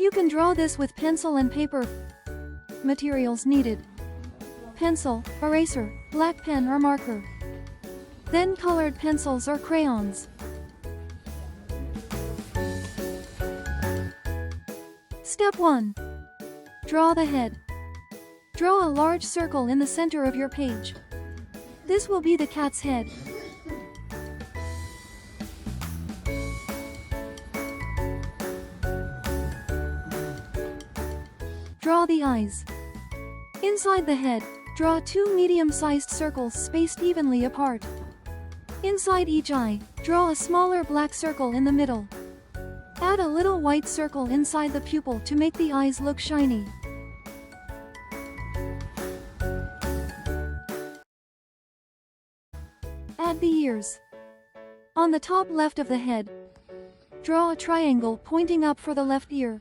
You can draw this with pencil and paper. Materials needed: pencil, eraser, black pen or marker. Then colored pencils or crayons. Step 1. Draw the head. Draw a large circle in the center of your page. This will be the cat's head. Draw the eyes. Inside the head, draw 2 medium-sized circles spaced evenly apart. Inside each eye, draw a smaller black circle in the middle. Add a little white circle inside the pupil to make the eyes look shiny. Add the ears. On the top left of the head, draw a triangle pointing up for the left ear.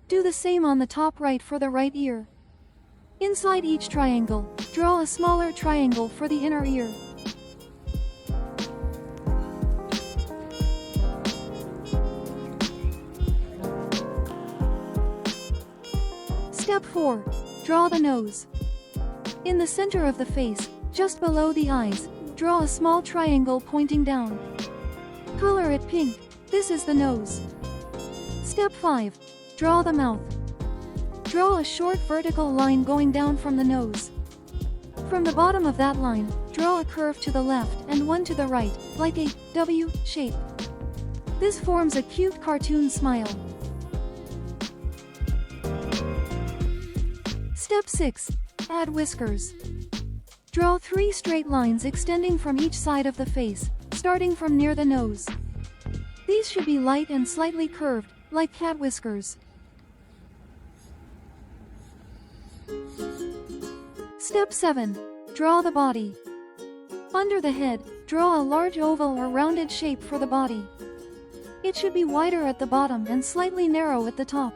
Do the same on the top right for the right ear. Inside each triangle, draw a smaller triangle for the inner ear. Step 4. Draw the nose. In the center of the face, just below the eyes, draw a small triangle pointing down. Color it pink. This is the nose. Step 5. Draw the mouth. Draw a short vertical line going down from the nose. From the bottom of that line, draw a curve to the left and one to the right, like a W shape. This forms a cute cartoon smile. Step 6. Add whiskers. Draw 3 straight lines extending from each side of the face, starting from near the nose. These should be light and slightly curved, like cat whiskers. Step 7. Draw the body. Under the head, draw a large oval or rounded shape for the body. It should be wider at the bottom and slightly narrow at the top.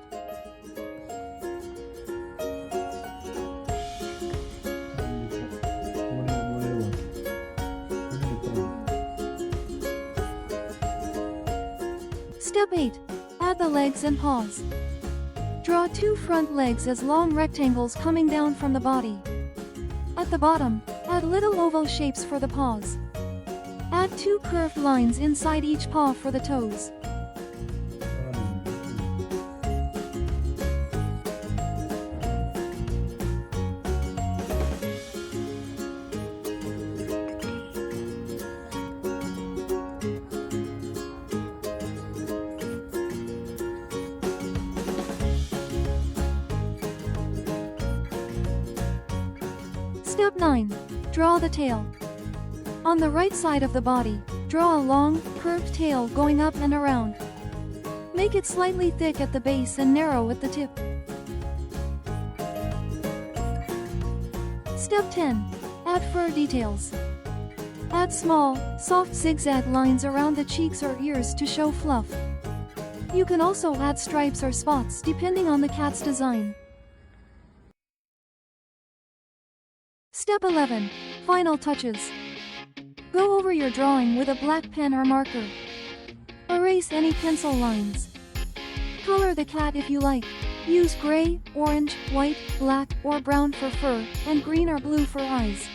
Step 8. Add the legs and paws. Draw 2 front legs as long rectangles coming down from the body. At the bottom, add little oval shapes for the paws. Add 2 curved lines inside each paw for the toes. Step 9. Draw the tail. On the right side of the body, draw a long, curved tail going up and around. Make it slightly thick at the base and narrow at the tip. Step 10. Add fur details. Add small, soft zigzag lines around the cheeks or ears to show fluff. You can also add stripes or spots depending on the cat's design. Step 11. Final touches. Go over your drawing with a black pen or marker. Erase any pencil lines. Color the cat if you like. Use gray, orange, white, black, or brown for fur, and green or blue for eyes.